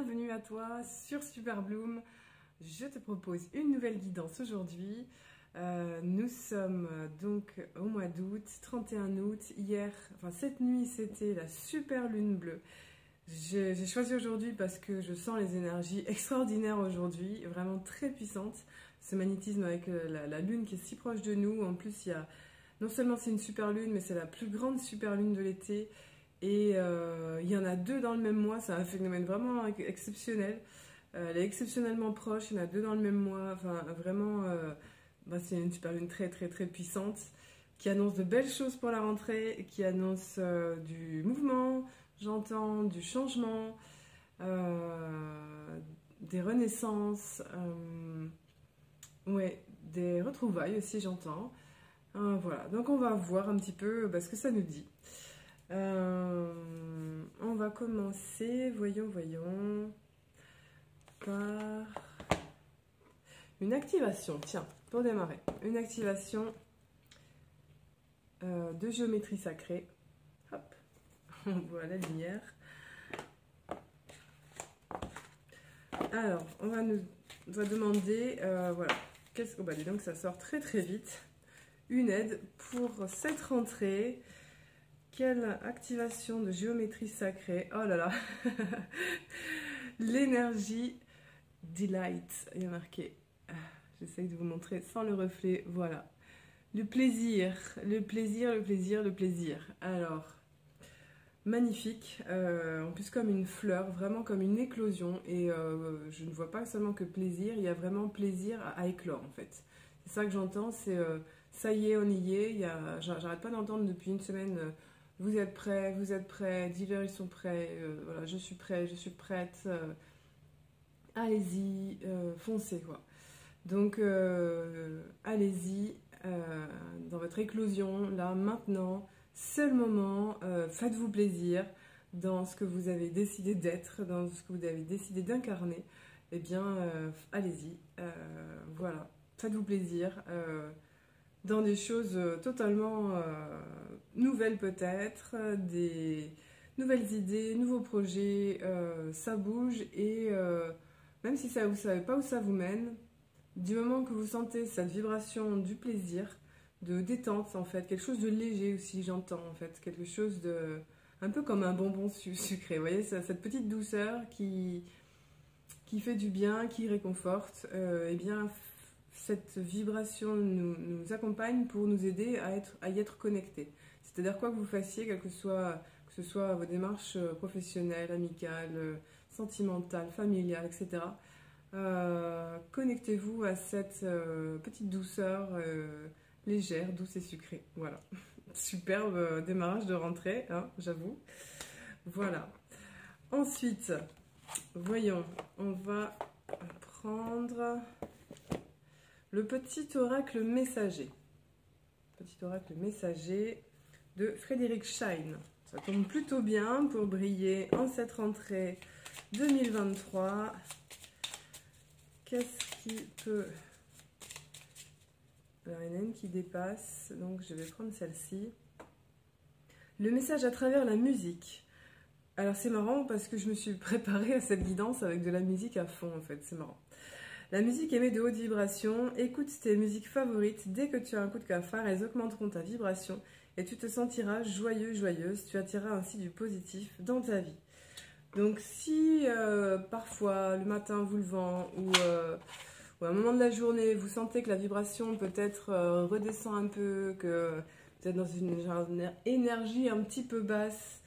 bienvenue à toi sur Super Bloom. Je te propose une nouvelle guidance aujourd'hui. Nous sommes donc au mois d'août, 31 août. Hier, enfin cette nuit, c'était la super lune bleue. J'ai choisi aujourd'hui parce que je sens les énergies extraordinaires aujourd'hui, vraiment très puissantes. Ce magnétisme avec la lune qui est si proche de nous. En plus, il y a, non seulement c'est une super lune, mais c'est la plus grande super lune de l'été. Et il y en a deux dans le même mois, c'est un phénomène vraiment exceptionnel. Elle est exceptionnellement proche, il y en a deux dans le même mois. Enfin, vraiment, c'est une super lune très très très puissante qui annonce de belles choses pour la rentrée, qui annonce du mouvement, j'entends du changement, des renaissances, ouais, des retrouvailles aussi, j'entends. Voilà, donc on va voir un petit peu ce que ça nous dit. On va commencer, voyons, par une activation. Tiens, pour démarrer, une activation de géométrie sacrée. Hop, on voit la lumière. Alors, on va demander, voilà, qu'est-ce que, dis donc ça sort très très vite. Une aide pour cette rentrée. Quelle activation de géométrie sacrée. Oh là là. L'énergie delight. Il y a marqué. J'essaye de vous montrer sans le reflet. Voilà. Le plaisir. Le plaisir, le plaisir, le plaisir. Alors, magnifique. En plus comme une fleur, vraiment comme une éclosion. Et je ne vois pas seulement que plaisir. Il y a vraiment plaisir à éclore en fait. C'est ça que j'entends. C'est ça y est, on y est. J'arrête pas d'entendre depuis une semaine... vous êtes prêts, dealers ils sont prêts, voilà, je suis prêt, je suis prête, allez-y, foncez quoi. Donc allez-y, dans votre éclosion, là, maintenant, c'est le moment, faites-vous plaisir dans ce que vous avez décidé d'être, dans ce que vous avez décidé d'incarner, eh bien, allez-y, voilà, faites-vous plaisir, dans des choses totalement nouvelles peut-être, des nouvelles idées, nouveaux projets, ça bouge et même si ça, vous ne savez pas où ça vous mène, du moment que vous sentez cette vibration du plaisir, de détente en fait, quelque chose de léger aussi j'entends en fait, quelque chose de... un peu comme un bonbon sucré, vous voyez, cette petite douceur qui fait du bien, qui réconforte, eh bien cette vibration nous accompagne pour nous aider à y être connectés. C'est-à-dire quoi que vous fassiez, que ce soit vos démarches professionnelles, amicales, sentimentales, familiales, etc. Connectez-vous à cette petite douceur légère, douce et sucrée. Voilà. Superbe démarrage de rentrée, hein, j'avoue. Voilà. Ensuite, voyons, on va prendre... le petit oracle messager. Petit oracle messager de Frédéric Schein. Ça tombe plutôt bien pour briller en cette rentrée 2023. Qu'est-ce qui peut... Alors, il y en a une qui dépasse, donc je vais prendre celle-ci. Le message à travers la musique. Alors c'est marrant parce que je me suis préparée à cette guidance avec de la musique à fond en fait, c'est marrant. La musique émet de hautes vibrations, écoute tes musiques favorites, dès que tu as un coup de cafard, elles augmenteront ta vibration et tu te sentiras joyeux, joyeuse, tu attireras ainsi du positif dans ta vie. Donc si parfois le matin vous levant ou à un moment de la journée vous sentez que la vibration peut-être redescend un peu, que vous êtes dans une énergie un petit peu basse,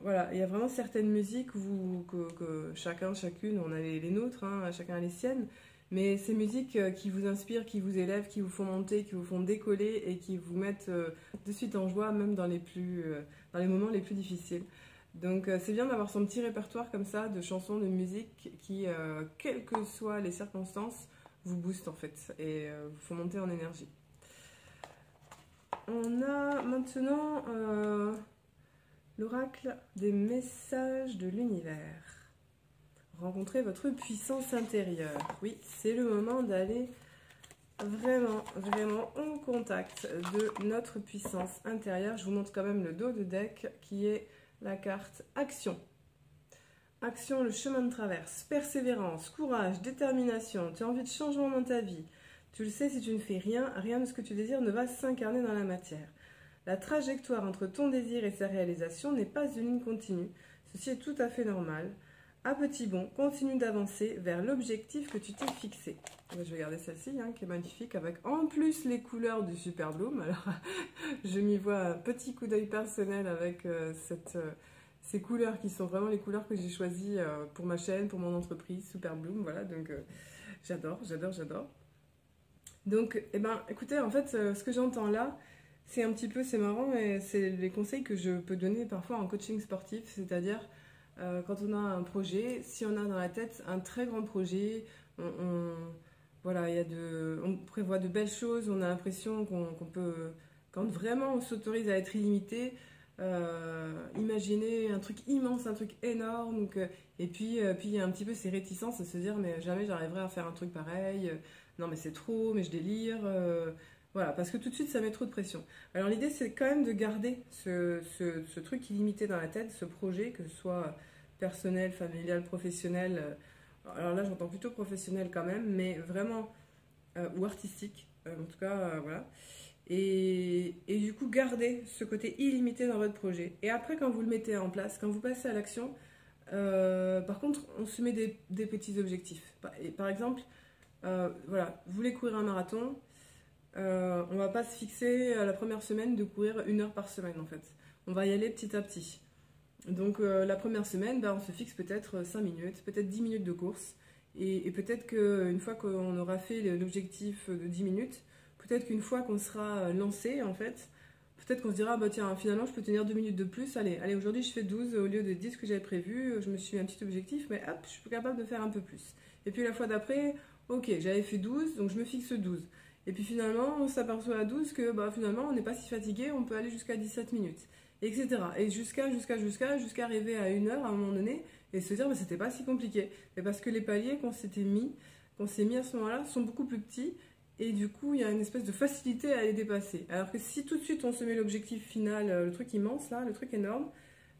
voilà, il y a vraiment certaines musiques que chacun, chacune, on a les nôtres, hein, chacun a les siennes, mais ces musiques qui vous inspirent, qui vous élèvent, qui vous font monter, qui vous font décoller et qui vous mettent de suite en joie, même dans les moments les plus difficiles. Donc c'est bien d'avoir son petit répertoire comme ça de chansons, de musique qui, quelles que soient les circonstances, vous boostent en fait et vous font monter en énergie. On a maintenant... l'oracle des messages de l'univers. Rencontrez votre puissance intérieure. Oui, c'est le moment d'aller vraiment, vraiment en contact de notre puissance intérieure. Je vous montre quand même le dos de deck qui est la carte action. action, le chemin de traverse, persévérance, courage, détermination, tu as envie de changement dans ta vie. Tu le sais, si tu ne fais rien, rien de ce que tu désires ne va s'incarner dans la matière. La trajectoire entre ton désir et sa réalisation n'est pas une ligne continue. Ceci est tout à fait normal. À petits bonds, continue d'avancer vers l'objectif que tu t'es fixé. Je vais garder celle-ci, hein, qui est magnifique, avec en plus les couleurs du Super Bloom. Alors, je m'y vois un petit coup d'œil personnel avec ces couleurs qui sont vraiment les couleurs que j'ai choisies pour ma chaîne, pour mon entreprise, Super Bloom. Voilà, donc j'adore, j'adore, j'adore. Donc, eh ben, écoutez, en fait, ce que j'entends là, c'est un petit peu, c'est marrant, mais c'est les conseils que je peux donner parfois en coaching sportif, c'est-à-dire quand on a un projet, si on a dans la tête un très grand projet, voilà, on prévoit de belles choses, on a l'impression qu'on peut, quand vraiment on s'autorise à être illimité, imaginer un truc immense, un truc énorme, donc, et puis il y a un petit peu ces réticences à se dire mais jamais j'arriverai à faire un truc pareil, non mais c'est trop, mais je délire, voilà, parce que tout de suite ça met trop de pression. Alors l'idée c'est quand même de garder ce truc illimité dans la tête, ce projet, que ce soit personnel, familial, professionnel, alors là j'entends plutôt professionnel quand même, mais vraiment, ou artistique, en tout cas, voilà. Et du coup, gardez ce côté illimité dans votre projet. Et après, quand vous le mettez en place, quand vous passez à l'action, par contre, on se met des petits objectifs. Par exemple, voilà, vous voulez courir un marathon, on va pas se fixer la première semaine de courir 1 heure par semaine en fait. On va y aller petit à petit. Donc la première semaine, on se fixe peut-être 5 minutes, peut-être 10 minutes de course. Et peut-être qu'une fois qu'on aura fait l'objectif de 10 minutes, peut-être qu'une fois qu'on sera lancé en fait, peut-être qu'on se dira, bah tiens, finalement je peux tenir 2 minutes de plus, allez aujourd'hui je fais 12 au lieu de 10 que j'avais prévu, je me suis mis un petit objectif, mais hop, je suis capable de faire un peu plus. Et puis la fois d'après, ok, j'avais fait 12, donc je me fixe 12. Et puis finalement, on s'aperçoit à 12 que finalement on n'est pas si fatigué, on peut aller jusqu'à 17 minutes, etc. Et jusqu'à arriver à 1 heure à un moment donné, et se dire, bah, c'était pas si compliqué. Et parce que les paliers qu'on s'est mis à ce moment-là, sont beaucoup plus petits, et du coup, il y a une espèce de facilité à les dépasser. Alors que si tout de suite on se met l'objectif final, le truc immense, là, le truc énorme,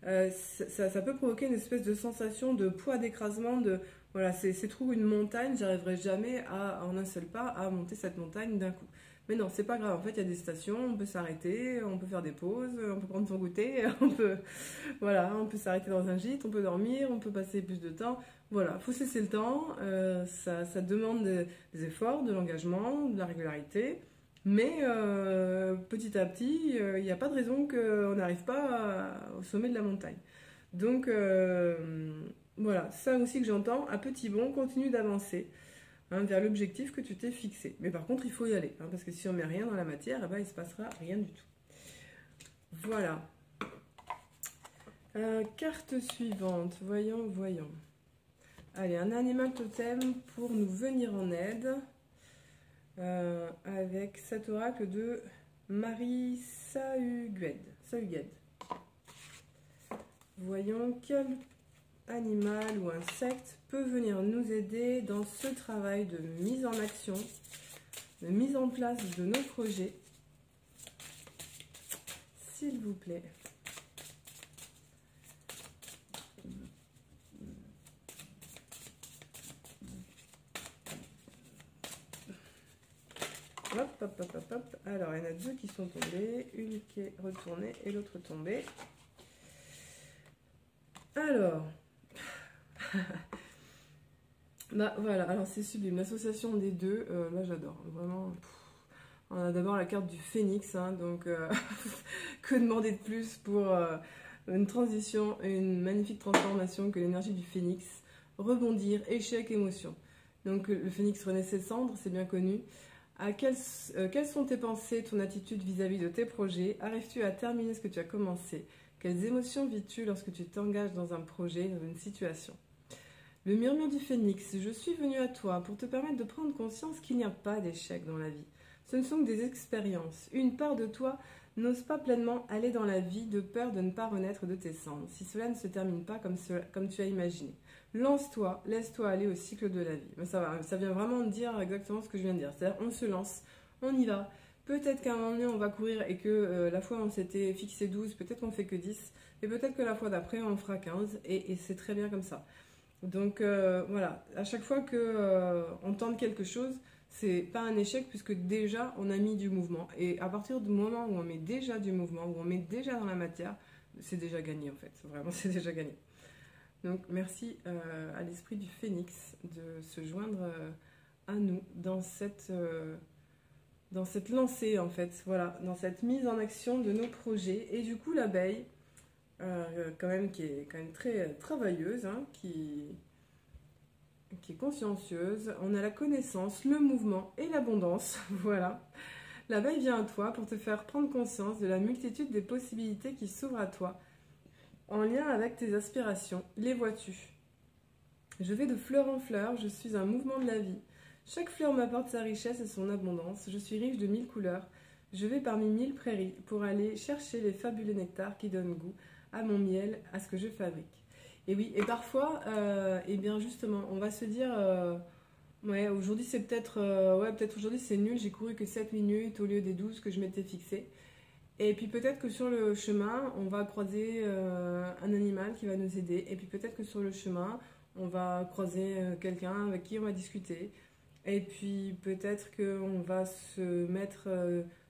ça peut provoquer une espèce de sensation de poids d'écrasement, de voilà, c'est trop une montagne, j'arriverai jamais en un seul pas à monter cette montagne d'un coup. Mais non, c'est pas grave, en fait, il y a des stations, on peut s'arrêter, on peut faire des pauses, on peut prendre son goûter, voilà, on peut s'arrêter dans un gîte, on peut dormir, on peut passer plus de temps. Voilà, il faut se laisser le temps, ça demande des efforts, de l'engagement, de la régularité, mais petit à petit, il n'y a pas de raison qu'on n'arrive pas au sommet de la montagne. Donc voilà, ça aussi que j'entends, à petits bonds, continue d'avancer vers l'objectif que tu t'es fixé. Mais par contre, il faut y aller, parce que si on met rien dans la matière, il ne se passera rien du tout. Voilà. Carte suivante, voyons. Allez, un animal totem pour nous venir en aide, avec cet oracle de Marie Sahugued. Voyons quel animal ou insecte peut venir nous aider dans ce travail de mise en action, de mise en place de nos projets. S'il vous plaît. Hop. Alors, il y en a 2 qui sont tombés, une qui est retournée et l'autre tombée. Alors, voilà, alors c'est sublime, l'association des deux, là j'adore, vraiment. On a d'abord la carte du phénix, donc que demander de plus pour une transition, une magnifique transformation que l'énergie du phénix, rebondir, échec, émotion. Donc le phénix renaît ses cendres, c'est bien connu. Quelles sont tes pensées, ton attitude vis-à-vis de tes projets? Arrives-tu à terminer ce que tu as commencé? Quelles émotions vis-tu lorsque tu t'engages dans un projet, dans une situation? Le murmure du phénix, je suis venu à toi pour te permettre de prendre conscience qu'il n'y a pas d'échec dans la vie. Ce ne sont que des expériences. Une part de toi n'ose pas pleinement aller dans la vie de peur de ne pas renaître de tes cendres, si cela ne se termine pas comme tu as imaginé. Lance-toi, laisse-toi aller au cycle de la vie. Ça vient vraiment de dire exactement ce que je viens de dire. C'est-à-dire, on se lance, on y va, Peut-être qu'à un moment donné, on va courir et que la fois on s'était fixé 12, peut-être qu'on fait que 10. Et peut-être que la fois d'après, on fera 15. Et c'est très bien comme ça. Donc voilà, à chaque fois que on tente quelque chose, c'est pas un échec puisque déjà on a mis du mouvement. Et à partir du moment où on met déjà du mouvement, où on met déjà dans la matière, c'est déjà gagné en fait. Vraiment, c'est déjà gagné. Donc merci à l'esprit du phénix de se joindre à nous dans cette lancée en fait. Voilà, dans cette mise en action de nos projets. Et du coup, l'abeille, quand même, qui est quand même très travailleuse, hein, qui est consciencieuse. On a la connaissance, le mouvement et l'abondance. Voilà. L'abeille vient à toi pour te faire prendre conscience de la multitude des possibilités qui s'ouvrent à toi en lien avec tes aspirations. Les vois-tu? Je vais de fleur en fleur, je suis un mouvement de la vie. Chaque fleur m'apporte sa richesse et son abondance. Je suis riche de 1000 couleurs. Je vais parmi 1000 prairies pour aller chercher les fabuleux nectars qui donnent goût à mon miel, à ce que je fabrique. Et oui, et parfois, et bien justement, on va se dire, ouais, aujourd'hui c'est peut-être, peut-être aujourd'hui c'est nul, j'ai couru que 7 minutes au lieu des 12 que je m'étais fixé. Et puis peut-être que sur le chemin, on va croiser un animal qui va nous aider. Et puis peut-être que sur le chemin, on va croiser quelqu'un avec qui on va discuter. Et puis peut-être qu'on va se mettre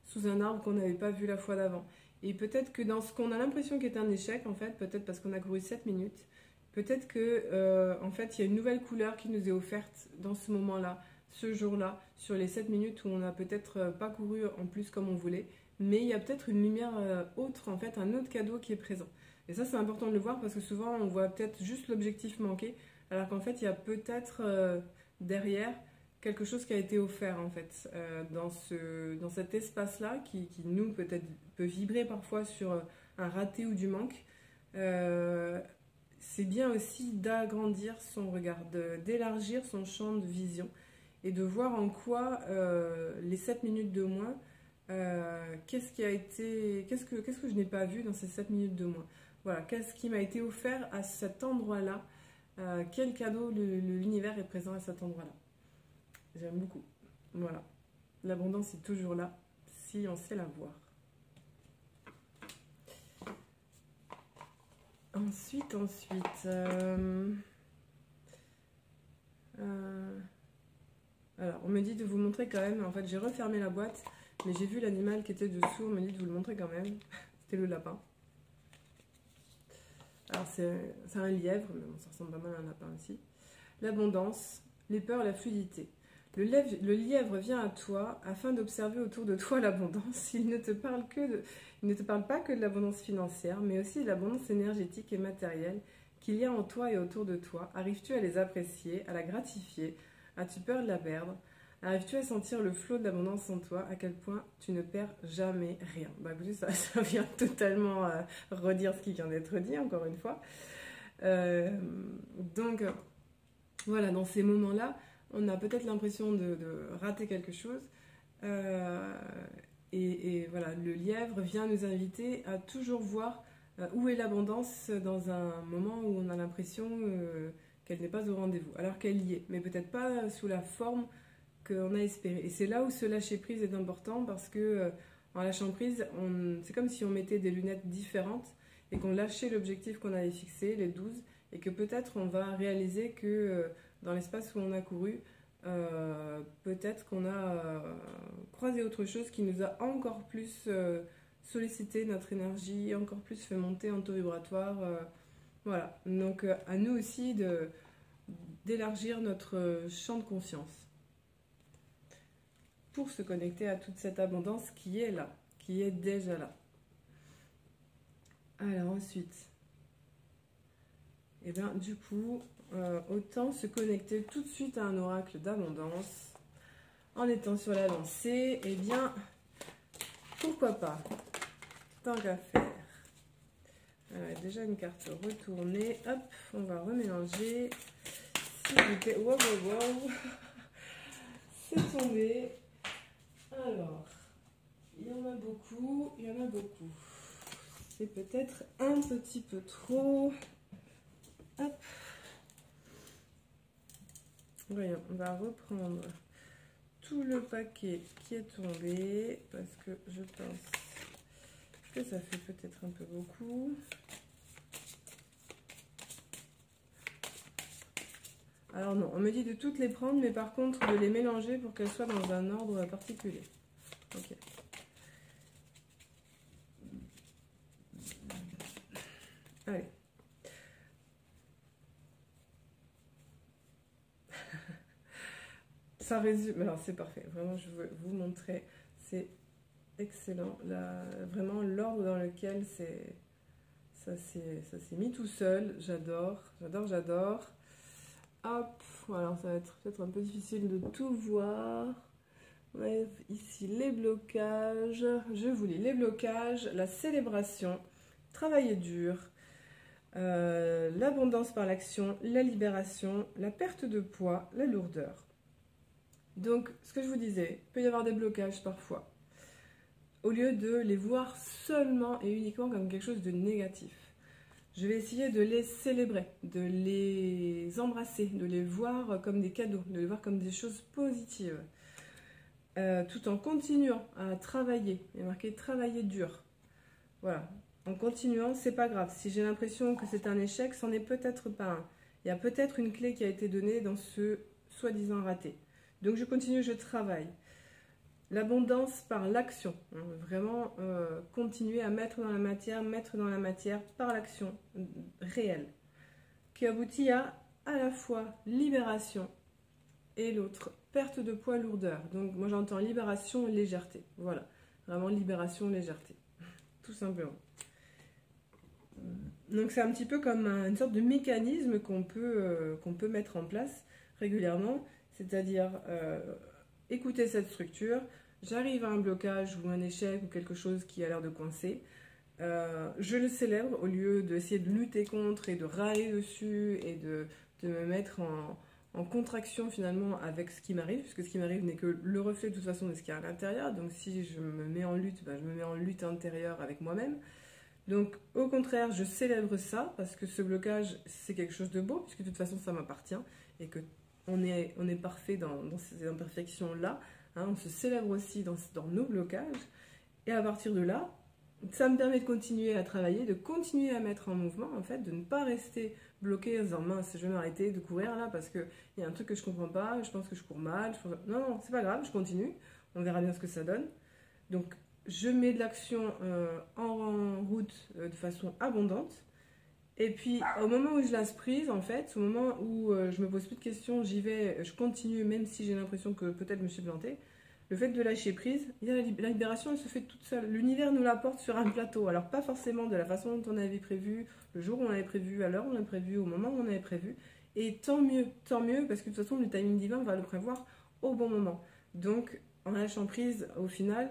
sous un arbre qu'on n'avait pas vu la fois d'avant. Et peut-être que dans ce qu'on a l'impression qu'est un échec, en fait, peut-être parce qu'on a couru 7 minutes, peut-être que en fait, il y a une nouvelle couleur qui nous est offerte dans ce moment-là, ce jour-là, sur les 7 minutes où on n'a peut-être pas couru en plus comme on voulait, mais il y a peut-être une lumière autre, en fait, un autre cadeau qui est présent. Et ça, c'est important de le voir parce que souvent, on voit peut-être juste l'objectif manqué, alors qu'en fait, il y a peut-être derrière quelque chose qui a été offert, en fait, dans cet espace-là, qui nous, peut-être, peut vibrer parfois sur un raté ou du manque. C'est bien aussi d'agrandir son regard, d'élargir son champ de vision et de voir en quoi les 7 minutes de moins, qu'est-ce que je n'ai pas vu dans ces 7 minutes de moins. Voilà, qu'est-ce qui m'a été offert à cet endroit-là, quel cadeau l'univers est présent à cet endroit-là. J'aime beaucoup. Voilà, l'abondance est toujours là si on sait la voir. Ensuite, alors, on me dit de vous montrer quand même. En fait, j'ai refermé la boîte, mais j'ai vu l'animal qui était dessous. On me dit de vous le montrer quand même. C'était le lapin. Alors, c'est un lièvre, mais bon, ça ressemble pas mal à un lapin aussi. L'abondance, les peurs, la fluidité. Le lièvre vient à toi afin d'observer autour de toi l'abondance. Il ne te parle pas que de l'abondance financière, mais aussi de l'abondance énergétique et matérielle qu'il y a en toi et autour de toi. Arrives-tu à les apprécier, à la gratifier? As-tu peur de la perdre? Arrives-tu à sentir le flot de l'abondance en toi? À quel point tu ne perds jamais rien? Bah écoutez, ça vient totalement redire ce qui vient d'être dit, encore une fois. Donc, voilà, dans ces moments-là, on a peut-être l'impression de rater quelque chose. Et voilà, le lièvre vient nous inviter à toujours voir où est l'abondance dans un moment où on a l'impression qu'elle n'est pas au rendez-vous, alors qu'elle y est, mais peut-être pas sous la forme qu'on a espéré. Et c'est là où ce lâcher-prise est important parce que en lâchant prise, c'est comme si on mettait des lunettes différentes et qu'on lâchait l'objectif qu'on avait fixé, les 12, et que peut-être on va réaliser que dans l'espace où on a couru, peut-être qu'on a croisé autre chose qui nous a encore plus sollicité notre énergie, encore plus fait monter en taux vibratoire. Voilà, donc à nous aussi d'élargir notre champ de conscience pour se connecter à toute cette abondance qui est là, qui est déjà là. Alors ensuite, et bien du coup, autant se connecter tout de suite à un oracle d'abondance en étant sur la lancée. Et bien, pourquoi pas, tant qu'à faire. Alors, déjà une carte retournée. Hop, on va remélanger. S'il vous plaît. Wow, wow, wow. C'est tombé. Alors, il y en a beaucoup. C'est peut-être un petit peu trop. Hop. Voyons, on va reprendre tout le paquet qui est tombé parce que je pense que ça fait peut-être un peu beaucoup. Alors non, on me dit de toutes les prendre, mais par contre de les mélanger pour qu'elles soient dans un ordre particulier. Ok. Allez. Ça résume, alors c'est parfait, vraiment je veux vous montrer, c'est excellent, là, vraiment l'ordre dans lequel ça s'est mis tout seul, j'adore, j'adore, j'adore. Hop, alors ça va être peut-être un peu difficile de tout voir. Ouais, ici les blocages, je vous lis les blocages, la célébration, travailler dur, l'abondance par l'action, la libération, la perte de poids, la lourdeur. Donc, ce que je vous disais, il peut y avoir des blocages parfois. Au lieu de les voir seulement et uniquement comme quelque chose de négatif, je vais essayer de les célébrer, de les embrasser, de les voir comme des cadeaux, de les voir comme des choses positives, tout en continuant à travailler. Il y a marqué travailler dur. Voilà, en continuant, c'est pas grave. Si j'ai l'impression que c'est un échec, c'en est peut-être pas un. Il y a peut-être une clé qui a été donnée dans ce soi-disant raté. Donc je continue, je travaille. L'abondance par l'action. Vraiment continuer à mettre dans la matière par l'action réelle. Qui aboutit à la fois libération et l'autre, perte de poids, lourdeur. Donc moi j'entends libération et légèreté. Voilà, vraiment libération, légèreté. Tout simplement. Donc c'est un petit peu comme une sorte de mécanisme qu'on peut mettre en place régulièrement. C'est-à-dire écouter cette structure, j'arrive à un blocage ou un échec ou quelque chose qui a l'air de coincer, je le célèbre au lieu d'essayer de lutter contre et de râler dessus et de me mettre en contraction finalement avec ce qui m'arrive, puisque ce qui m'arrive n'est que le reflet de toute façon de ce qu'il y a à l'intérieur, donc si je me mets en lutte, je me mets en lutte intérieure avec moi-même. Donc au contraire, je célèbre ça, parce que ce blocage c'est quelque chose de beau, puisque de toute façon ça m'appartient, et que on est parfait dans ces imperfections-là, hein, on se célèbre aussi dans nos blocages, et à partir de là, ça me permet de continuer à travailler, de continuer à mettre en mouvement, en fait, de ne pas rester bloqué en disant mince, je vais m'arrêter de courir là parce qu'il y a un truc que je comprends pas, je pense que je cours mal, non, non, c'est pas grave, je continue, on verra bien ce que ça donne. Donc, je mets de l'action en route de façon abondante. Et puis, au moment où je lâche prise, en fait, au moment où je me pose plus de questions, j'y vais, je continue, même si j'ai l'impression que peut-être je me suis plantée, le fait de lâcher prise, la libération, elle se fait toute seule. L'univers nous l'apporte sur un plateau. Alors, pas forcément de la façon dont on avait prévu, le jour où on avait prévu, à l'heure où on avait prévu, au moment où on avait prévu. Et tant mieux, parce que de toute façon, le timing divin va le prévoir au bon moment. Donc, en lâchant prise, au final,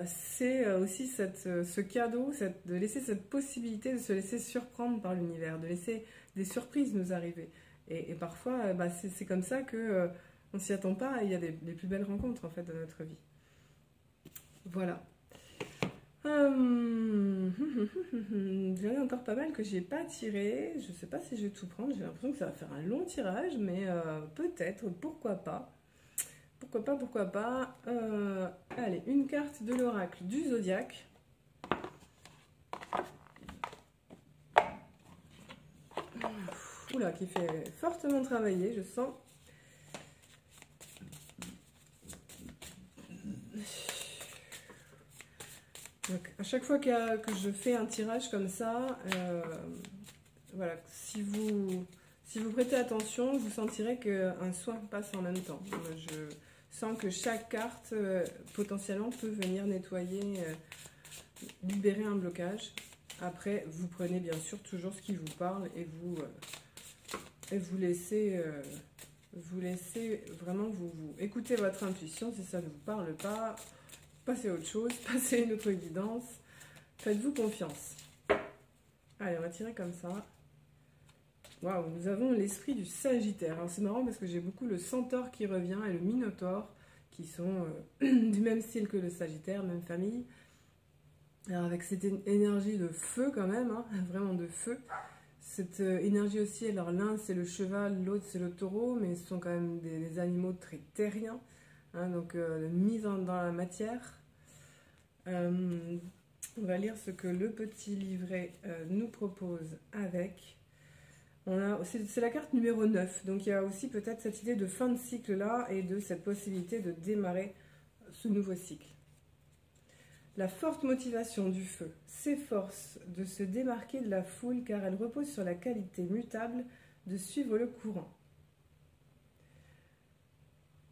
c'est aussi ce cadeau, de laisser cette possibilité de se laisser surprendre par l'univers, de laisser des surprises nous arriver. Et parfois, c'est comme ça que on s'y attend pas, et il y a les plus belles rencontres en fait dans notre vie. Voilà. J'en ai encore pas mal que j'ai pas tiré. Je sais pas si je vais tout prendre. J'ai l'impression que ça va faire un long tirage, mais peut-être, pourquoi pas. Pourquoi pas. Allez, une carte de l'oracle du zodiaque. Oula, qui fait fortement travailler, je sens. Donc, à chaque fois que je fais un tirage comme ça, voilà, si vous prêtez attention, vous sentirez qu'un soin passe en même temps. Je sens que chaque carte, potentiellement, peut venir nettoyer, libérer un blocage. Après, vous prenez bien sûr toujours ce qui vous parle et vous laissez vraiment vous écouter votre intuition. Si ça ne vous parle pas, passez à autre chose, passez à une autre guidance. Faites-vous confiance. Allez, on va tirer comme ça. Waouh, nous avons l'esprit du Sagittaire. Alors c'est marrant parce que j'ai beaucoup le Centaure qui revient et le Minotaure qui sont du même style que le Sagittaire, même famille. Alors avec cette énergie de feu quand même, hein, vraiment de feu. Cette énergie aussi, alors l'un c'est le cheval, l'autre c'est le taureau, mais ce sont quand même des animaux très terriens. hein, donc mise dans la matière. On va lire ce que le petit livret nous propose avec. C'est la carte numéro 9, donc il y a aussi peut-être cette idée de fin de cycle là et de cette possibilité de démarrer ce nouveau cycle. La forte motivation du feu s'efforce de se démarquer de la foule car elle repose sur la qualité mutable de suivre le courant.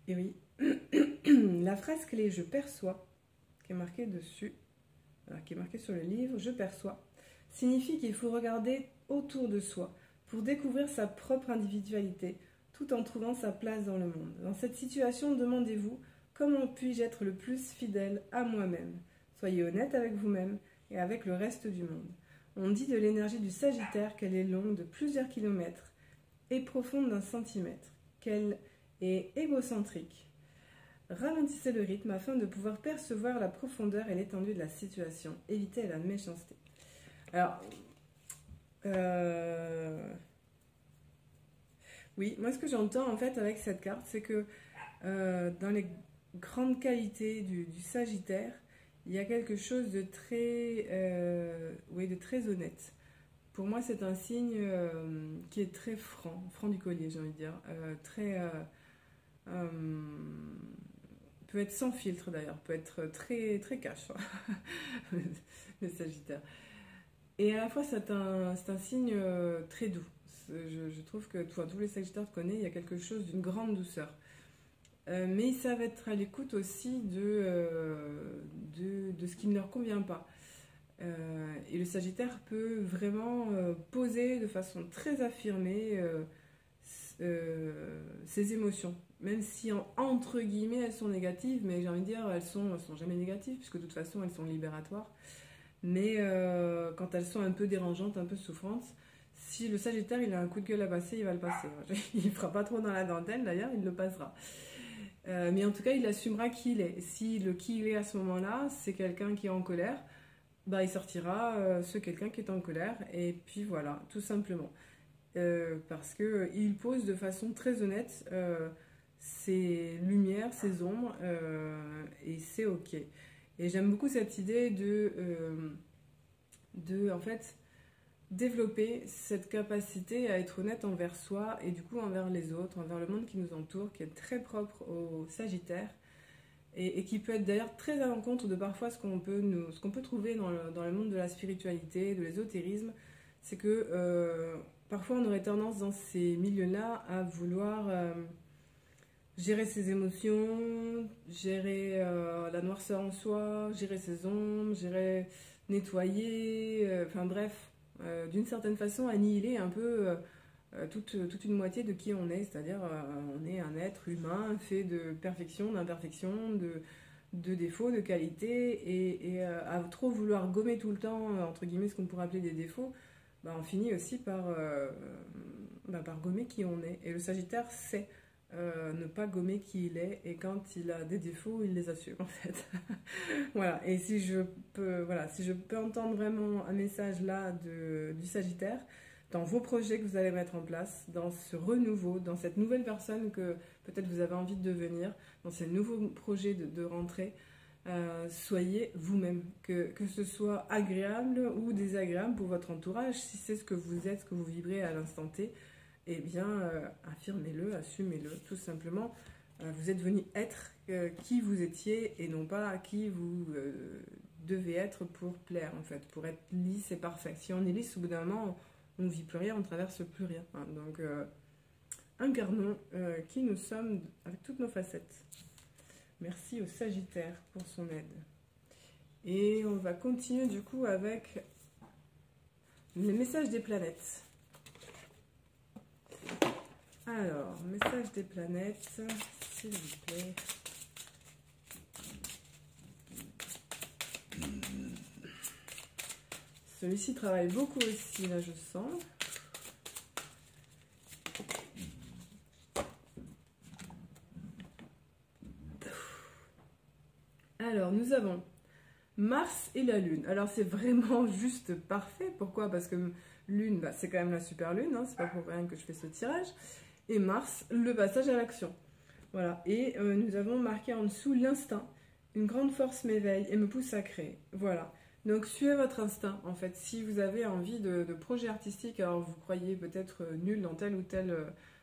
Et oui, la phrase clé « je perçois » qui est marquée dessus, qui est marquée sur le livre « je perçois » signifie qu'il faut regarder autour de soi pour découvrir sa propre individualité tout en trouvant sa place dans le monde. Dans cette situation, demandez-vous comment puis-je être le plus fidèle à moi-même. Soyez honnête avec vous-même et avec le reste du monde. On dit de l'énergie du Sagittaire qu'elle est longue de plusieurs kilomètres et profonde d'un centimètre, qu'elle est égocentrique. Ralentissez le rythme afin de pouvoir percevoir la profondeur et l'étendue de la situation. Évitez la méchanceté. Alors, oui, moi ce que j'entends en fait avec cette carte, c'est que dans les grandes qualités du Sagittaire, il y a quelque chose de très, de très honnête. Pour moi, c'est un signe qui est très franc du collier, j'ai envie de dire, peut être sans filtre d'ailleurs, peut être très très cash, le Sagittaire. Et à la fois, c'est un signe très doux. Je trouve que tous les Sagittaires que je connais, il y a quelque chose d'une grande douceur. Mais ils savent être à l'écoute aussi de ce qui ne leur convient pas. Et le Sagittaire peut vraiment poser de façon très affirmée ses émotions. Même si, entre guillemets, elles sont négatives, mais j'ai envie de dire, elles sont jamais négatives, puisque de toute façon, elles sont libératoires. Mais quand elles sont un peu dérangeantes, un peu souffrantes, si le Sagittaire il a un coup de gueule à passer, il va le passer. Il ne fera pas trop dans la dentelle, d'ailleurs, il le passera. Mais en tout cas, il assumera qui il est. Si le qui il est à ce moment-là, c'est quelqu'un qui est en colère, bah, il sortira ce quelqu'un qui est en colère. Et puis voilà, tout simplement. Parce qu'il pose de façon très honnête ses lumières, ses ombres, et c'est ok. Et j'aime beaucoup cette idée en fait, développer cette capacité à être honnête envers soi et du coup envers les autres, envers le monde qui nous entoure, qui est très propre au Sagittaire et qui peut être d'ailleurs très à l'encontre de parfois ce qu'on peut trouver dans le monde de la spiritualité, de l'ésotérisme. C'est que parfois on aurait tendance dans ces milieux-là à vouloir gérer ses émotions, gérer la noirceur en soi, gérer ses ombres, gérer nettoyer, enfin bref, d'une certaine façon annihiler un peu toute une moitié de qui on est, c'est-à-dire on est un être humain fait de perfection, d'imperfection, de défauts, de qualités, et à trop vouloir gommer tout le temps, entre guillemets, ce qu'on pourrait appeler des défauts, bah, on finit aussi par gommer qui on est. Et le Sagittaire sait ne pas gommer qui il est, et quand il a des défauts, il les assume en fait. Voilà, et si je peux entendre vraiment un message là du Sagittaire, dans vos projets que vous allez mettre en place, dans ce renouveau, dans cette nouvelle personne que peut-être vous avez envie de devenir, dans ces nouveaux projets de rentrée, soyez vous-même, que ce soit agréable ou désagréable pour votre entourage, si c'est ce que vous êtes, ce que vous vibrez à l'instant T, eh bien, affirmez-le, assumez-le, tout simplement. Vous êtes venu être qui vous étiez et non pas qui vous devez être pour plaire, en fait, pour être lisse et parfait. Si on est lisse, au bout d'un moment, on ne vit plus rien, on ne traverse plus rien. Hein. Donc, incarnons qui nous sommes avec toutes nos facettes. Merci au Sagittaire pour son aide. Et on va continuer du coup avec les messages des planètes. Alors, message des planètes, s'il vous plaît. Celui-ci travaille beaucoup aussi, là je sens. Alors, nous avons Mars et la Lune. Alors, c'est vraiment juste parfait. Pourquoi? Parce que Lune, bah, c'est quand même la super Lune, hein, c'est pas pour rien que je fais ce tirage. Et Mars, le passage à l'action. Voilà, et nous avons marqué en dessous l'instinct. Une grande force m'éveille et me pousse à créer. Voilà. Donc suivez votre instinct en fait. Si vous avez envie de projets artistiques, alors vous croyez peut-être nul dans tel ou tel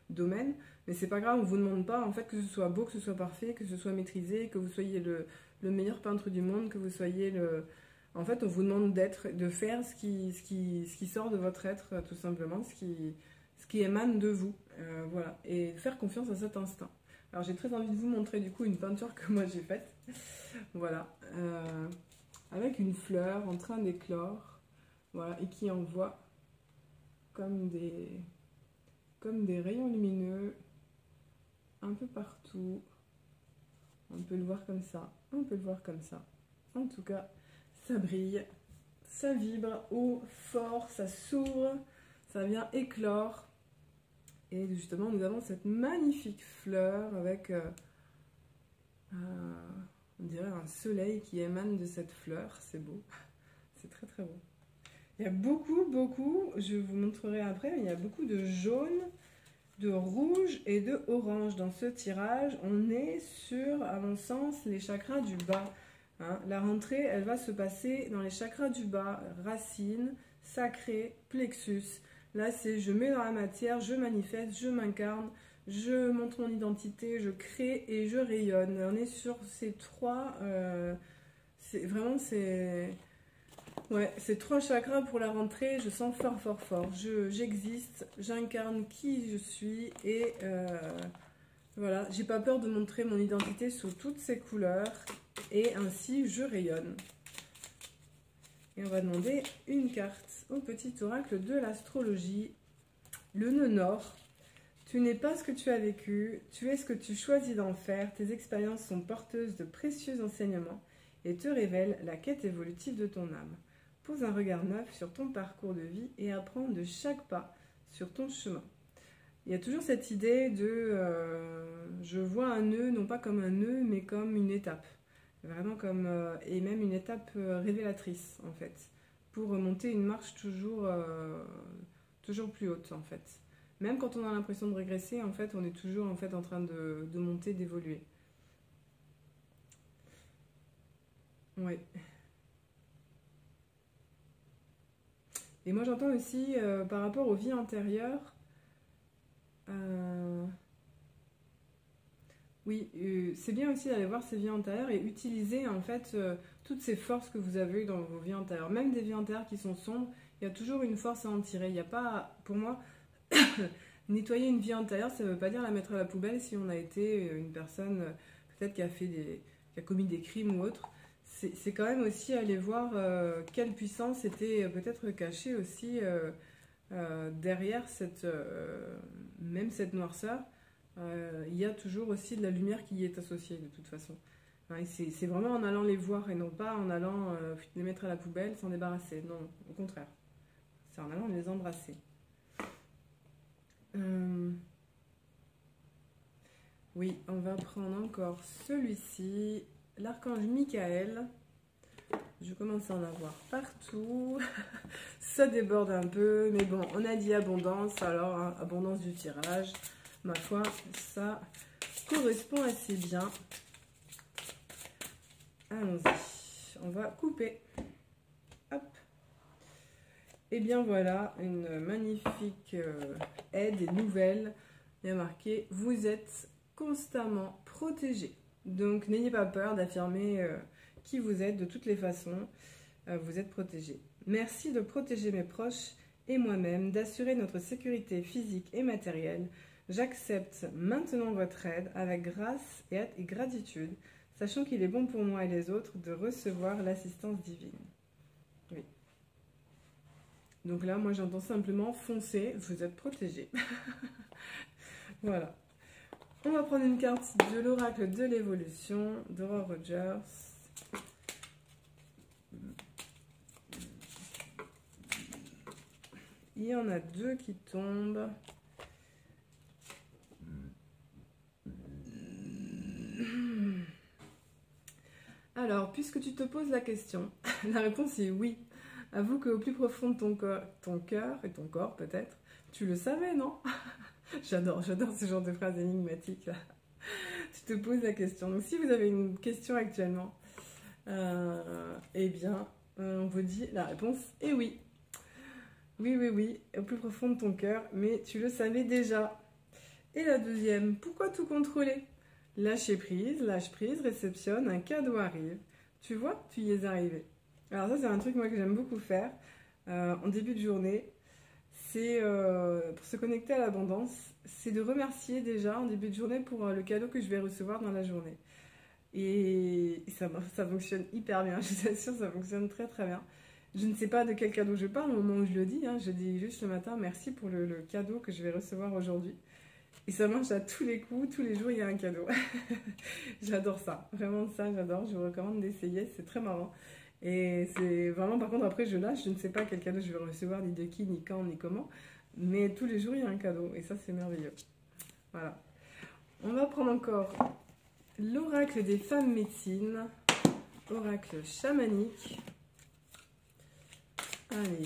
domaine, mais c'est pas grave, on vous demande pas en fait que ce soit beau, que ce soit parfait, que ce soit maîtrisé, que vous soyez le meilleur peintre du monde, que vous soyez le... En fait, on vous demande de faire ce qui sort de votre être, tout simplement, ce qui émane de vous. Voilà. Et faire confiance à cet instinct. Alors j'ai très envie de vous montrer du coup une peinture que moi j'ai faite. Voilà. Avec une fleur en train d'éclore. Voilà. Et qui envoie comme des rayons lumineux un peu partout. On peut le voir comme ça. On peut le voir comme ça. En tout cas, ça brille. Ça vibre haut, fort, ça s'ouvre. Ça vient éclore. Et justement, nous avons cette magnifique fleur avec, on dirait un soleil qui émane de cette fleur. C'est beau, c'est très très beau. Il y a beaucoup, je vous montrerai après, mais il y a beaucoup de jaune, de rouge et de orange dans ce tirage. On est sur, à mon sens, les chakras du bas. Hein. La rentrée, elle va se passer dans les chakras du bas, racine, sacré, plexus. Là, c'est je mets dans la matière, je manifeste, je m'incarne, je montre mon identité, je crée et je rayonne. On est sur ces trois... Ouais, ces trois chakras pour la rentrée, je sens fort. J'existe, j'incarne qui je suis et voilà, j'ai pas peur de montrer mon identité sous toutes ses couleurs et ainsi je rayonne. Et on va demander une carte au petit oracle de l'astrologie. Le nœud nord. Tu n'es pas ce que tu as vécu, tu es ce que tu choisis d'en faire. Tes expériences sont porteuses de précieux enseignements et te révèlent la quête évolutive de ton âme. Pose un regard neuf sur ton parcours de vie et apprends de chaque pas sur ton chemin. Il y a toujours cette idée de je vois un nœud, non pas comme un nœud, mais comme une étape. Vraiment comme, et même une étape révélatrice en fait, pour monter une marche toujours plus haute en fait. Même quand on a l'impression de régresser, en fait, on est toujours en fait en train de monter, d'évoluer. Oui. Et moi j'entends aussi par rapport aux vies antérieures, oui, c'est bien aussi d'aller voir ces vies antérieures et utiliser en fait toutes ces forces que vous avez eues dans vos vies antérieures. Même des vies antérieures qui sont sombres, il y a toujours une force à en tirer. Il n'y a pas, pour moi, nettoyer une vie antérieure, ça ne veut pas dire la mettre à la poubelle si on a été une personne peut-être qui a commis des crimes ou autre. C'est quand même aussi aller voir quelle puissance était peut-être cachée aussi derrière même cette noirceur. Il y a toujours aussi de la lumière qui y est associée de toute façon. Hein, c'est vraiment en allant les voir et non pas en allant les mettre à la poubelle, s'en débarrasser. Non, au contraire. C'est en allant les embrasser. Oui, on va prendre encore celui-ci. L'archange Michael. Je commence à en avoir partout. Ça déborde un peu. Mais bon, on a dit abondance. Alors, hein, abondance du tirage. Ma foi, ça correspond assez bien. Allons-y. On va couper. Hop. Et bien voilà, une magnifique aide et nouvelle. Il y a marqué « Vous êtes constamment protégé ». Donc, n'ayez pas peur d'affirmer qui vous êtes. De toutes les façons, vous êtes protégé. Merci de protéger mes proches et moi-même, d'assurer notre sécurité physique et matérielle. J'accepte maintenant votre aide avec grâce et gratitude, sachant qu'il est bon pour moi et les autres de recevoir l'assistance divine. Oui. Donc là, moi j'entends simplement foncer, vous êtes protégé. Voilà. On va prendre une carte de l'oracle de l'évolution d'Aurore Rogers. Il y en a deux qui tombent. Alors, puisque tu te poses la question, la réponse est oui. Avoue qu'au plus profond de ton cœur et ton corps peut-être, tu le savais, non? J'adore ce genre de phrases énigmatiques là. je te pose la question. Donc si vous avez une question actuellement, eh bien, on vous dit la réponse est oui. Oui, oui, oui, au plus profond de ton cœur, mais tu le savais déjà. Et la deuxième, pourquoi tout contrôler? Lâcher prise, réceptionne, un cadeau arrive. Tu vois, tu y es arrivé. Alors ça, c'est un truc moi que j'aime beaucoup faire en début de journée. C'est pour se connecter à l'abondance, c'est de remercier déjà en début de journée pour le cadeau que je vais recevoir dans la journée. Et ça fonctionne hyper bien, je vous assure, ça fonctionne très très bien. Je ne sais pas de quel cadeau je parle au moment où je le dis, hein. Je dis juste le matin merci pour le cadeau que je vais recevoir aujourd'hui. Et ça marche à tous les coups, tous les jours il y a un cadeau. J'adore ça, vraiment ça j'adore, je vous recommande d'essayer, c'est très marrant. Et c'est vraiment, par contre après je lâche, je ne sais pas quel cadeau je vais recevoir, ni de qui, ni quand, ni comment. Mais tous les jours il y a un cadeau et ça c'est merveilleux. Voilà. On va prendre encore l'oracle des femmes médecines, oracle chamanique. Allez.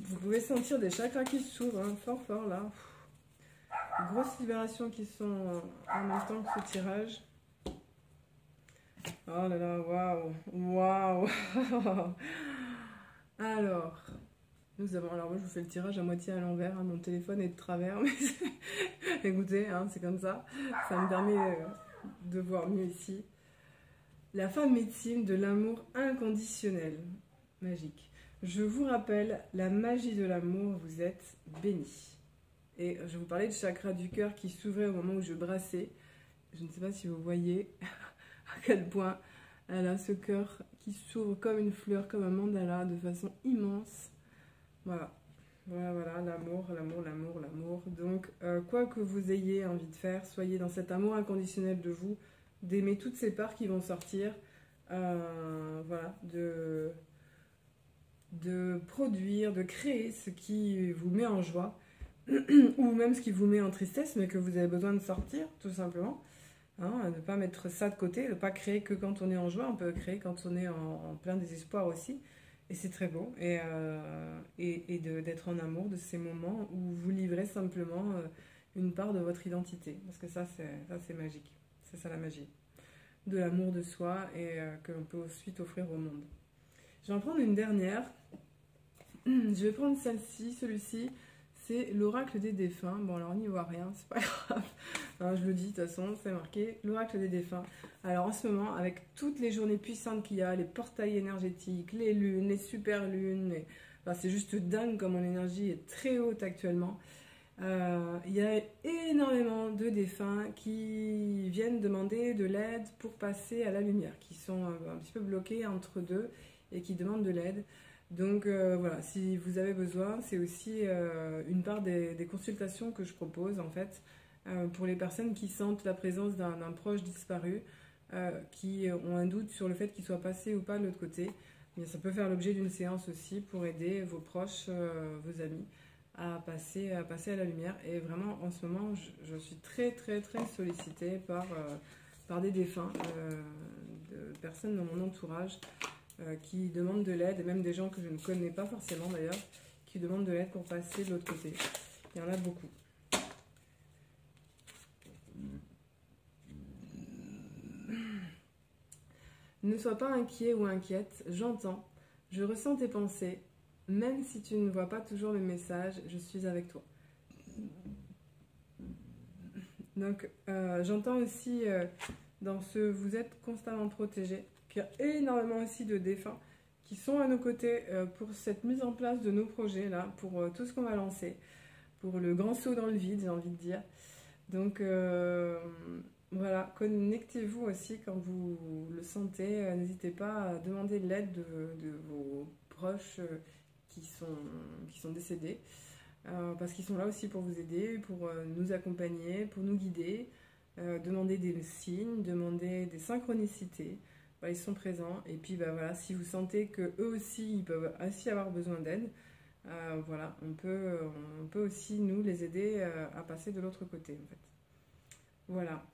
Vous pouvez sentir des chakras qui s'ouvrent, hein, fort fort là. Grosses libérations qui sont en même temps que ce tirage. Oh là là, waouh, waouh. Alors, alors moi je vous fais le tirage à moitié à l'envers, hein, mon téléphone est de travers, mais écoutez, hein, c'est comme ça. Ça me permet de voir mieux ici. La femme médecine de l'amour inconditionnel. Magique. Je vous rappelle, la magie de l'amour, vous êtes bénis. Et je vous parlais de chakra du cœur qui s'ouvrait au moment où je brassais. Je ne sais pas si vous voyez à quel point elle a ce cœur qui s'ouvre comme une fleur, comme un mandala, de façon immense. Voilà. Voilà, voilà, l'amour, l'amour, l'amour, l'amour. Donc, quoi que vous ayez envie de faire, soyez dans cet amour inconditionnel de vous, d'aimer toutes ces parts qui vont sortir, voilà, de produire, de créer ce qui vous met en joie, ou même ce qui vous met en tristesse, mais que vous avez besoin de sortir, tout simplement. Hein, ne pas mettre ça de côté, ne pas créer que quand on est en joie, on peut créer quand on est en plein désespoir aussi. Et c'est très beau. Et d'être en amour de ces moments où vous livrez simplement une part de votre identité. Parce que ça, c'est magique. C'est ça la magie. De l'amour de soi et que l'on peut ensuite offrir au monde. Je vais en prendre une dernière. Je vais prendre celle-ci, celui-ci. C'est l'oracle des défunts. Bon, alors on n'y voit rien, c'est pas grave. Hein, je le dis, de toute façon, c'est marqué. L'oracle des défunts. Alors en ce moment, avec toutes les journées puissantes qu'il y a, les portails énergétiques, les lunes, les super lunes, enfin, c'est juste dingue comme mon énergie est très haute actuellement. Il y a énormément de défunts qui viennent demander de l'aide pour passer à la lumière, qui sont un petit peu bloqués entre deux et qui demandent de l'aide. Donc voilà, si vous avez besoin, c'est aussi une part des consultations que je propose en fait pour les personnes qui sentent la présence d'un proche disparu, qui ont un doute sur le fait qu'il soit passé ou pas de l'autre côté. Mais ça peut faire l'objet d'une séance aussi pour aider vos proches, vos amis à passer à la lumière. Et vraiment en ce moment, je suis très très très sollicitée par des défunts, de personnes dans mon entourage. Qui demandent de l'aide, et même des gens que je ne connais pas forcément d'ailleurs, qui demandent de l'aide pour passer de l'autre côté. Il y en a beaucoup. Ne sois pas inquiet ou inquiète, j'entends, je ressens tes pensées, même si tu ne vois pas toujours mes messages, je suis avec toi. Donc j'entends aussi dans ce vous êtes constamment protégé, qu'il y a énormément aussi de défunts qui sont à nos côtés pour cette mise en place de nos projets là, pour tout ce qu'on va lancer, pour le grand saut dans le vide, j'ai envie de dire. Donc voilà, connectez-vous aussi quand vous le sentez, n'hésitez pas à demander l'aide de vos proches qui sont décédés, parce qu'ils sont là aussi pour vous aider, pour nous accompagner, pour nous guider, demander des signes, demander des synchronicités. Ils sont présents, et puis voilà, si vous sentez que eux aussi ils peuvent aussi avoir besoin d'aide, voilà, on peut aussi nous les aider à passer de l'autre côté en fait. Voilà.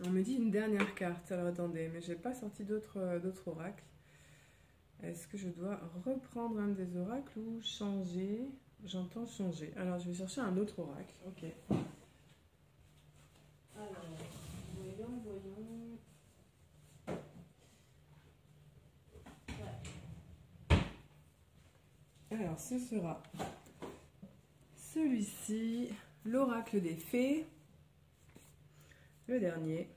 On me dit une dernière carte, alors attendez, mais j'ai pas sorti d'autres oracles. Est-ce que je dois reprendre un des oracles ou changer? J'entends changer. Alors, je vais chercher un autre oracle. Ok. Alors, voyons. Ouais. Alors, ce sera celui-ci, l'oracle des fées, le dernier.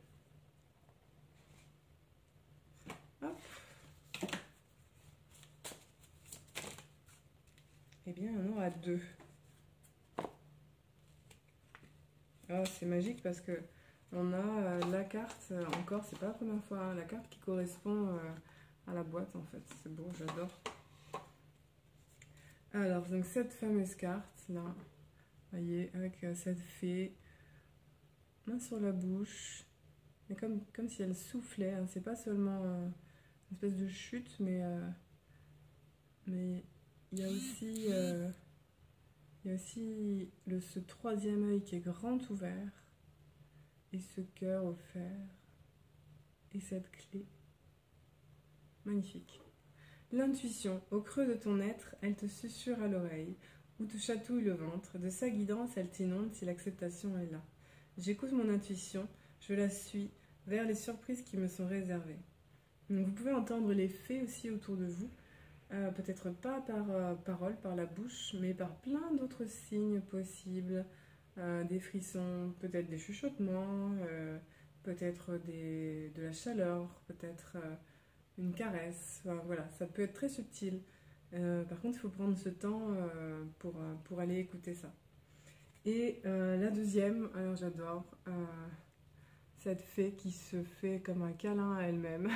Hop. Eh bien, on aura deux. Oh, c'est magique parce que on a la carte, encore, c'est pas la première fois, hein, la carte qui correspond à la boîte en fait. C'est beau, j'adore. Alors, donc cette fameuse carte là, voyez, avec cette fée, main sur la bouche, mais comme si elle soufflait, hein. C'est pas seulement une espèce de chute, mais il y a aussi, ce troisième œil qui est grand ouvert, et ce cœur offert, et cette clé. Magnifique. L'intuition, au creux de ton être, elle te susurre à l'oreille, ou te chatouille le ventre. De sa guidance, elle t'inonde si l'acceptation est là. J'écoute mon intuition, je la suis vers les surprises qui me sont réservées. Donc vous pouvez entendre les fées aussi autour de vous, peut-être pas par parole, par la bouche, mais par plein d'autres signes possibles, des frissons, peut-être des chuchotements, peut-être de la chaleur, peut-être une caresse, enfin, voilà, ça peut être très subtil. Par contre, il faut prendre ce temps pour aller écouter ça. Et la deuxième, alors j'adore, cette fée qui se fait comme un câlin à elle-même.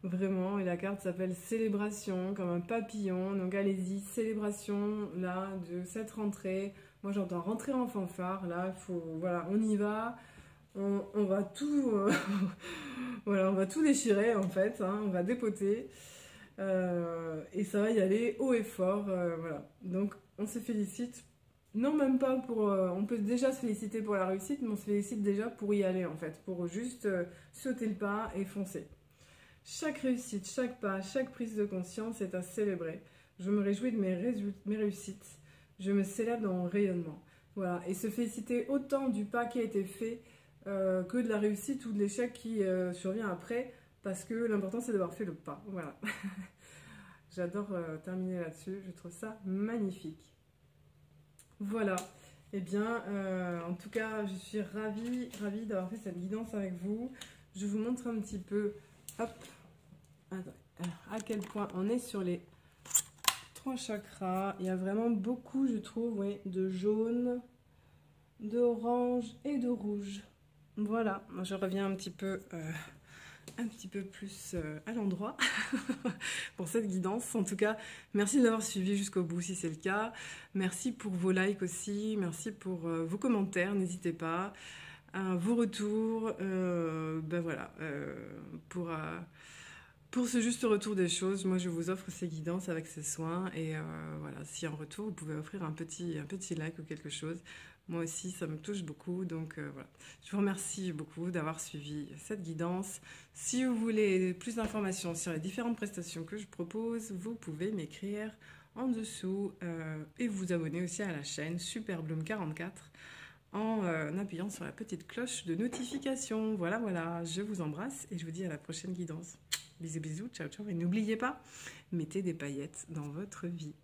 Vraiment, et la carte s'appelle Célébration, comme un papillon. Donc allez-y, célébration, là, de cette rentrée. Moi j'entends rentrer en fanfare, là, voilà, on y va. On va tout, voilà, on va tout déchirer en fait, hein, on va dépoter et ça va y aller haut et fort, voilà. Donc on se félicite, non même pas pour, on peut déjà se féliciter pour la réussite, mais on se félicite déjà pour y aller en fait, pour juste sauter le pas et foncer. Chaque réussite, chaque pas, chaque prise de conscience est à célébrer. Je me réjouis de mes réussites, je me célèbre dans mon rayonnement. Voilà, et se féliciter autant du pas qui a été fait que de la réussite ou de l'échec qui survient après, parce que l'important c'est d'avoir fait le pas. Voilà. J'adore terminer là-dessus, je trouve ça magnifique. Voilà. Eh bien, en tout cas, je suis ravie d'avoir fait cette guidance avec vous. Je vous montre un petit peu, hop, à quel point on est sur les 3 chakras. Il y a vraiment beaucoup, je trouve, ouais, de jaune, d'orange et de rouge. Voilà, je reviens un petit peu plus à l'endroit pour cette guidance. En tout cas, merci de l'avoir suivi jusqu'au bout si c'est le cas. Merci pour vos likes aussi, merci pour vos commentaires, n'hésitez pas. Vos retours, ben voilà, pour ce juste retour des choses, moi je vous offre ces guidances avec ces soins et voilà, si en retour vous pouvez offrir un petit like ou quelque chose, moi aussi ça me touche beaucoup, donc voilà. Je vous remercie beaucoup d'avoir suivi cette guidance. Si vous voulez plus d'informations sur les différentes prestations que je propose, vous pouvez m'écrire en dessous et vous abonner aussi à la chaîne Superbloom44 en appuyant sur la petite cloche de notification. Voilà, je vous embrasse et je vous dis à la prochaine guidance. Bisous, bisous, ciao, ciao. Et n'oubliez pas, mettez des paillettes dans votre vie.